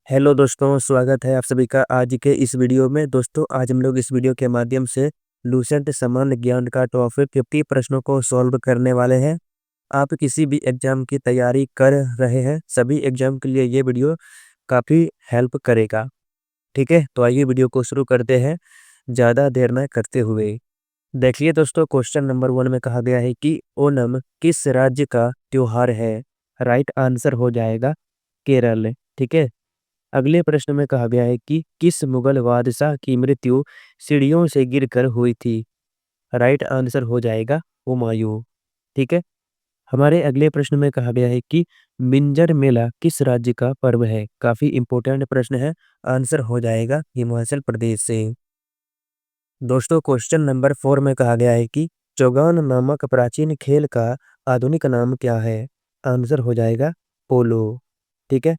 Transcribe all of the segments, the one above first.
Hello दोस्तों, स्वागत है आप सभी का आज के इस वीडियो में। दोस्तों, आज हम लोग इस वीडियो के माध्यम से लूसेंट सामान्य ज्ञान का टॉपिक 50 प्रश्नों को सॉल्व करने वाले हैं। आप किसी भी एग्जाम की तैयारी कर रहे हैं, सभी एग्जाम के लिए ये वीडियो काफ़ी हेल्प करेगा। ठीक है, तो आइए वीडियो को शुरू करते हैं ज़्यादा देर न करते हुए। देखिए दोस्तों, क्वेश्चन नंबर 1 में कहा गया है कि ओणम किस राज्य का त्योहार है। राइट आंसर हो जाएगा केरल। ठीक है। अगले प्रश्न में कहा गया है कि किस मुगल बादशाह की मृत्यु सीढ़ियों से गिरकर हुई थी। राइट आंसर हो जाएगा हुमायूं। ठीक है। हमारे अगले प्रश्न में कहा गया है कि मिंजर मेला किस राज्य का पर्व है। काफी इंपॉर्टेंट प्रश्न है। आंसर हो जाएगा हिमाचल प्रदेश से। दोस्तों, क्वेश्चन नंबर 4 में कहा गया है कि चौगान नामक प्राचीन खेल का आधुनिक नाम क्या है। आंसर हो जाएगा पोलो। ठीक है।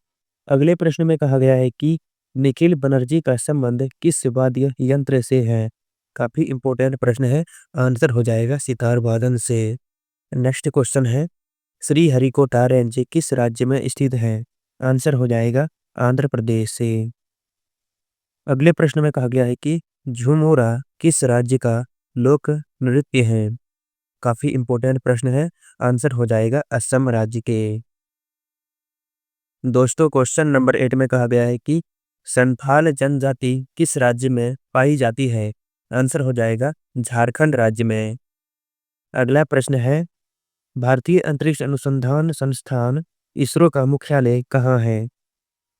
अगले प्रश्न में कहा गया है कि निखिल बनर्जी का संबंध किस वाद्य यंत्र से है। काफी इंपॉर्टेंट प्रश्न है। आंसर हो जाएगा सितार वादन से। नेक्स्ट क्वेश्चन है श्रीहरिकोटा रेंज किस राज्य में स्थित है। आंसर हो जाएगा आंध्र प्रदेश से। अगले प्रश्न में कहा गया है कि झुमोरा किस राज्य का लोक नृत्य है। काफी इंपॉर्टेंट प्रश्न है। आंसर हो जाएगा असम राज्य के। दोस्तों, क्वेश्चन नंबर 8 में कहा गया है कि संथाल जनजाति किस राज्य में पाई जाती है। आंसर हो जाएगा झारखंड राज्य में। अगला प्रश्न है भारतीय अंतरिक्ष अनुसंधान संस्थान इसरो का मुख्यालय कहाँ है।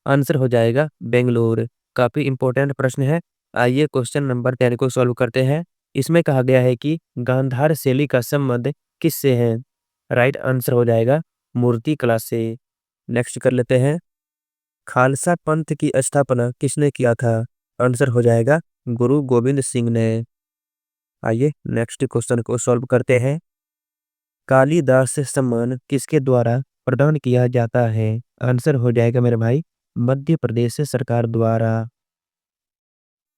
आंसर हो जाएगा बेंगलोर। काफी इंपॉर्टेंट प्रश्न है। आइए क्वेश्चन नंबर 10 को सॉल्व करते हैं। इसमें कहा गया है कि गांधार शैली का संबंध किससे है। राइट आंसर हो जाएगा मूर्ति कला से। नेक्स्ट कर लेते हैं खालसा पंथ की स्थापना किसने किया था। आंसर हो जाएगा गुरु गोविंद सिंह ने। आइए नेक्स्ट क्वेश्चन को सॉल्व करते हैं। कालिदास सम्मान किसके द्वारा प्रदान किया जाता है। आंसर हो जाएगा मेरे भाई मध्य प्रदेश सरकार द्वारा।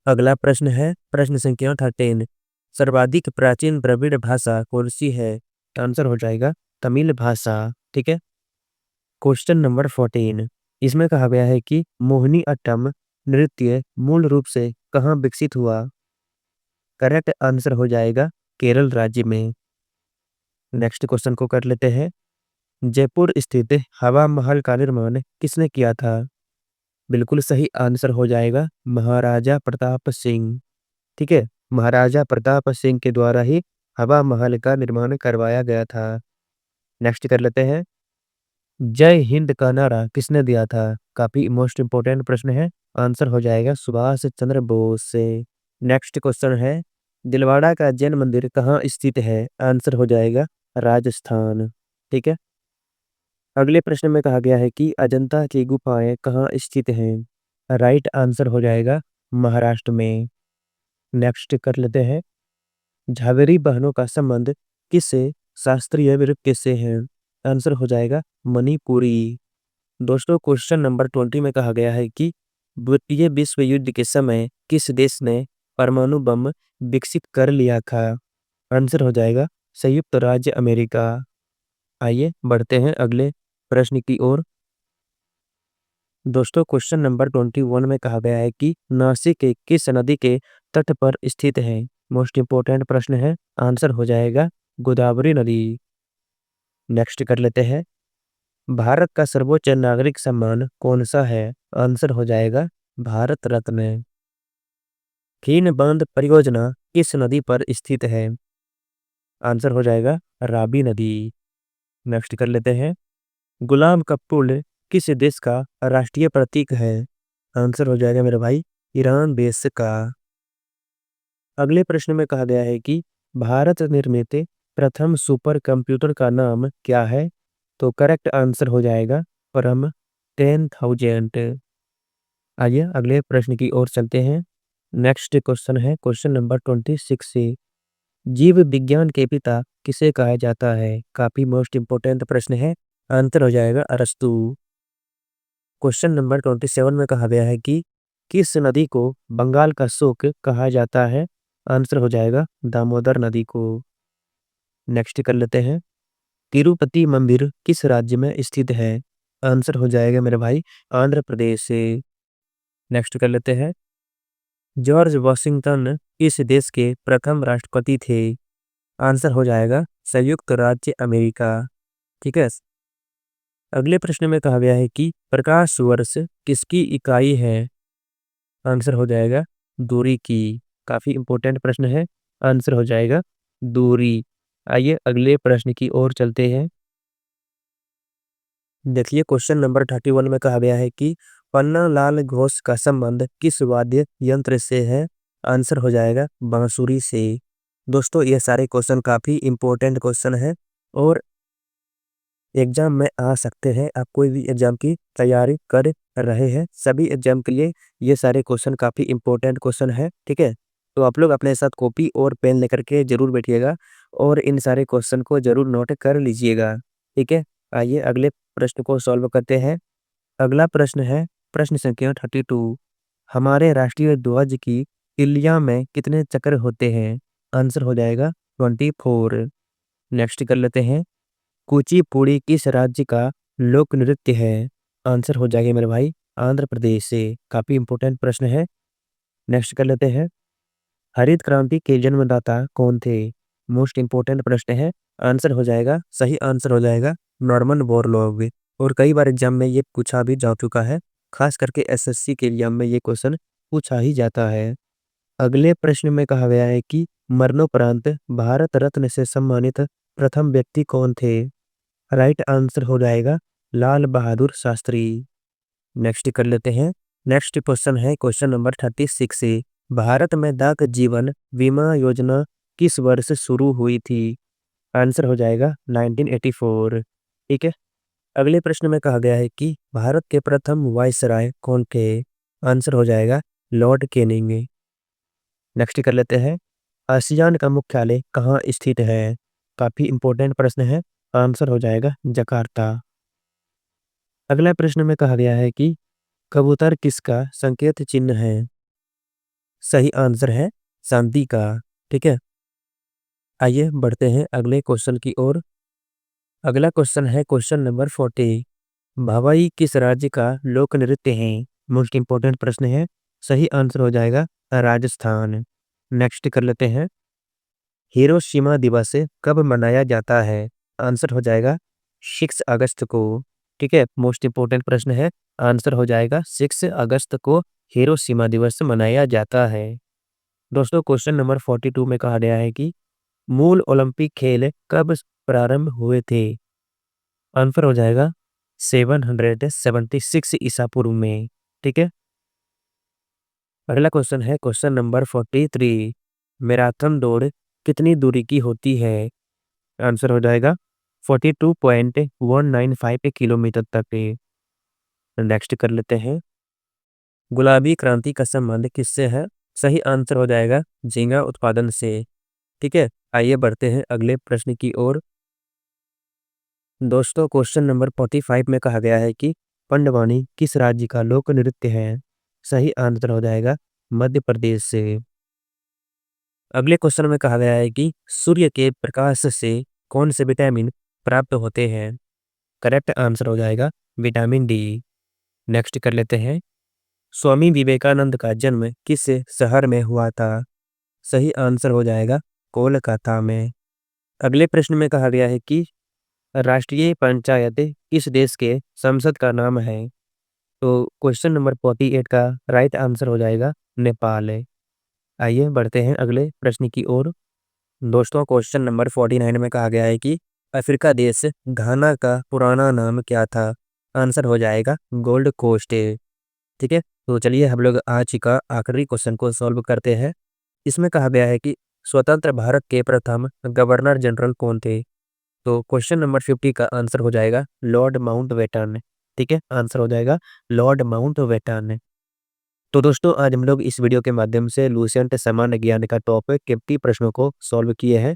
अगला प्रश्न है प्रश्न संख्या 13। सर्वाधिक प्राचीन द्रविड़ भाषा कौन सी है। आंसर हो जाएगा तमिल भाषा। ठीक है। Question number 14। इसमें कहा गया है कि मोहिनी अट्टम नृत्य मूल रूप से कहाँ विकसित हुआ। करेक्ट आंसर हो जाएगा केरल राज्य में। नेक्स्ट क्वेश्चन को कर लेते हैं। जयपुर स्थित हवा महल का निर्माण किसने किया था। बिल्कुल सही आंसर हो जाएगा महाराजा प्रताप सिंह। ठीक है। महाराजा प्रताप सिंह के द्वारा ही हवा महल का निर्माण करवाया गया था। नेक्स्ट कर लेते हैं जय हिंद का नारा किसने दिया था। काफी मोस्ट इंपोर्टेंट प्रश्न है। आंसर हो जाएगा सुभाष चंद्र बोस से। नेक्स्ट क्वेश्चन है दिलवाड़ा का जैन मंदिर कहाँ स्थित है। आंसर हो जाएगा राजस्थान। ठीक है। अगले प्रश्न में कहा गया है कि अजंता की गुफाएं कहाँ स्थित हैं। राइट आंसर हो जाएगा महाराष्ट्र में। नेक्स्ट कर लेते हैं झावेरी बहनों का संबंध किससे शास्त्रीय नृत्य से है। आंसर हो जाएगा मणिपुरी। दोस्तों, क्वेश्चन नंबर 20 में कहा गया है कि द्वितीय विश्व युद्ध के समय किस देश ने परमाणु बम विकसित कर लिया था। आंसर हो जाएगा संयुक्त राज्य अमेरिका। आइए बढ़ते हैं अगले प्रश्न की ओर। दोस्तों, क्वेश्चन नंबर 21 में कहा गया है कि नासिक के किस नदी के तट पर स्थित है। मोस्ट इंपोर्टेंट प्रश्न है। आंसर हो जाएगा गोदावरी नदी। नेक्स्ट कर लेते हैं भारत का सर्वोच्च नागरिक सम्मान कौन सा है। आंसर हो जाएगा भारत रत्न। खीन बांध परियोजना किस नदी पर स्थित है। आंसर हो जाएगा राबी नदी। नेक्स्ट कर लेते हैं गुलाम का पुल किस देश का राष्ट्रीय प्रतीक है। आंसर हो जाएगा मेरे भाई ईरान देश का। अगले प्रश्न में कहा गया है कि भारत निर्मित प्रथम सुपर कंप्यूटर का नाम क्या है। तो करेक्ट आंसर हो जाएगा परम 10,000। आइए अगले प्रश्न की ओर चलते हैं। नेक्स्ट क्वेश्चन है क्वेश्चन नंबर 26 से जीव विज्ञान के पिता किसे कहा जाता है। काफी मोस्ट इंपोर्टेंट प्रश्न है। आंसर हो जाएगा अरस्तु। क्वेश्चन नंबर 27 में कहा गया है कि किस नदी को बंगाल का शोक कहा जाता है। आंसर हो जाएगा दामोदर नदी को। नेक्स्ट कर लेते हैं तिरुपति मंदिर किस राज्य में स्थित है। आंसर हो जाएगा मेरे भाई आंध्र प्रदेश से। नेक्स्ट कर लेते हैं, जॉर्ज वॉशिंगटन किस देश के प्रथम राष्ट्रपति थे? आंसर हो जाएगा संयुक्त राज्य अमेरिका। ठीक है। अगले प्रश्न में कहा गया है कि प्रकाश वर्ष किसकी इकाई है? आंसर हो जाएगा दूरी की। काफी इंपॉर्टेंट प्रश्न है। आंसर हो जाएगा दूरी। आइए अगले प्रश्न की ओर चलते हैं। देखिए क्वेश्चन नंबर 31 में कहा गया है कि पन्नालाल घोष का संबंध किस वाद्य यंत्र से है? आंसर हो जाएगा बांसुरी से। दोस्तों ये सारे क्वेश्चन काफी इंपॉर्टेंट क्वेश्चन है और एग्जाम में आ सकते हैं। आप कोई भी एग्जाम की तैयारी कर रहे हैं, सभी एग्जाम के लिए ये सारे क्वेश्चन काफी इंपॉर्टेंट क्वेश्चन है। ठीक है, तो आप लोग अपने साथ कॉपी और पेन लेकर के जरूर बैठिएगा और इन सारे क्वेश्चन को जरूर नोट कर लीजिएगा। ठीक है, आइए अगले प्रश्न को सॉल्व करते हैं। अगला प्रश्न है प्रश्न संख्या 32, हमारे राष्ट्रीय ध्वज की तिलिया में कितने चक्र होते हैं? आंसर हो जाएगा 24। नेक्स्ट कर लेते हैं, कुचिपुड़ी किस राज्य का लोक नृत्य है? आंसर हो जाएगा मेरे भाई आंध्र प्रदेश से। काफी इंपॉर्टेंट प्रश्न है। नेक्स्ट कर लेते हैं, हरित क्रांति के जन्मदाता कौन थे? मोस्ट इंपॉर्टेंट प्रश्न है। आंसर हो जाएगा, सही आंसर हो जाएगा नॉर्मन बोरलॉग। और कई बार एग्जाम में ये पूछा भी जा चुका है, खास करके एसएससी के एग्जाम में ये क्वेश्चन पूछा ही जाता है। अगले प्रश्न में कहा गया है कि मरणोपरांत भारत रत्न से सम्मानित प्रथम व्यक्ति कौन थे? राइट आंसर हो जाएगा लाल बहादुर शास्त्री। नेक्स्ट कर लेते हैं। नेक्स्ट क्वेश्चन है क्वेश्चन नंबर 36 से, भारत में डाक जीवन बीमा योजना किस वर्ष शुरू हुई थी? आंसर हो जाएगा 1984। ठीक है, अगले प्रश्न में कहा गया है कि भारत के प्रथम वायसराय कौन थे? आंसर हो जाएगा लॉर्ड कैनिंग। नेक्स्ट कर लेते हैं, आसियान का मुख्यालय कहाँ स्थित है? काफी इंपॉर्टेंट प्रश्न है। आंसर हो जाएगा जकार्ता। अगला प्रश्न में कहा गया है कि कबूतर किसका संकेत चिन्ह है? सही आंसर है शांति का। ठीक है, आइए बढ़ते हैं अगले क्वेश्चन की ओर। अगला क्वेश्चन है क्वेश्चन नंबर 40, भवाई किस राज्य का लोक नृत्य है? मोस्ट इंपॉर्टेंट प्रश्न है। सही आंसर हो जाएगा राजस्थान। नेक्स्ट कर लेते हैं, हिरोशिमा दिवस कब मनाया जाता है? आंसर हो जाएगा 6 अगस्त को। ठीक है, मोस्ट इंपॉर्टेंट प्रश्न है। आंसर हो जाएगा 6 अगस्त को हिरोशिमा दिवस मनाया जाता है। दोस्तों क्वेश्चन नंबर 42 में कहा गया है कि मूल ओलंपिक खेल कब प्रारंभ हुए थे? आंसर हो जाएगा 776 ईसा पूर्व में। ठीक है, अगला क्वेश्चन है क्वेश्चन नंबर 43, मैराथन दौड़ कितनी दूरी की होती है? आंसर हो जाएगा 42.195 किलोमीटर तक। नेक्स्ट कर लेते हैं, गुलाबी क्रांति का संबंध किससे है? सही आंसर हो जाएगा झींगा उत्पादन से। ठीक है, आइए बढ़ते हैं अगले प्रश्न की ओर। दोस्तों क्वेश्चन नंबर 45 में कहा गया है कि पंडवानी किस राज्य का लोक नृत्य है? सही आंसर हो जाएगा मध्य प्रदेश से। अगले क्वेश्चन में कहा गया है कि सूर्य के प्रकाश से कौन से विटामिन प्राप्त होते हैं? करेक्ट आंसर हो जाएगा विटामिन डी। नेक्स्ट कर लेते हैं, स्वामी विवेकानंद का जन्म किस शहर में हुआ था? सही आंसर हो जाएगा कोलकाता में। अगले प्रश्न में कहा गया है कि राष्ट्रीय पंचायत किस देश के संसद का नाम है? तो क्वेश्चन नंबर 48 का राइट आंसर हो जाएगा नेपाल। आइए बढ़ते हैं अगले प्रश्न की ओर। दोस्तों क्वेश्चन नंबर 49 में कहा गया है कि अफ्रीका देश घाना का पुराना नाम क्या था? आंसर हो जाएगा गोल्ड कोस्ट। ठीक है, तो चलिए हम लोग आज का आखिरी क्वेश्चन को सॉल्व करते हैं। इसमें कहा गया है कि स्वतंत्र भारत के प्रथम गवर्नर जनरल कौन थे? तो क्वेश्चन नंबर 50 का आंसर हो जाएगा लॉर्ड माउंटबेटन। ठीक है, आंसर हो जाएगा लॉर्ड माउंटबेटन। तो दोस्तों आज हम लोग इस वीडियो के माध्यम से लुसेंट सामान्य ज्ञान का टॉपिक 50 प्रश्नों को सॉल्व किए हैं।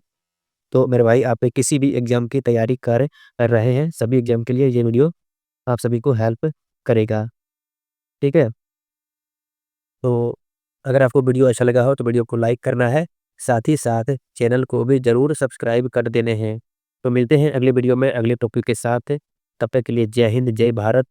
तो मेरे भाई आप किसी भी एग्जाम की तैयारी कर रहे हैं, सभी एग्जाम के लिए ये वीडियो आप सभी को हेल्प करेगा। ठीक है, तो अगर आपको वीडियो अच्छा लगा हो तो वीडियो को लाइक करना है, साथ ही साथ चैनल को भी ज़रूर सब्सक्राइब कर देने हैं। तो मिलते हैं अगले वीडियो में अगले टॉपिक के साथ। तब तक के लिए जय हिंद, जय भारत।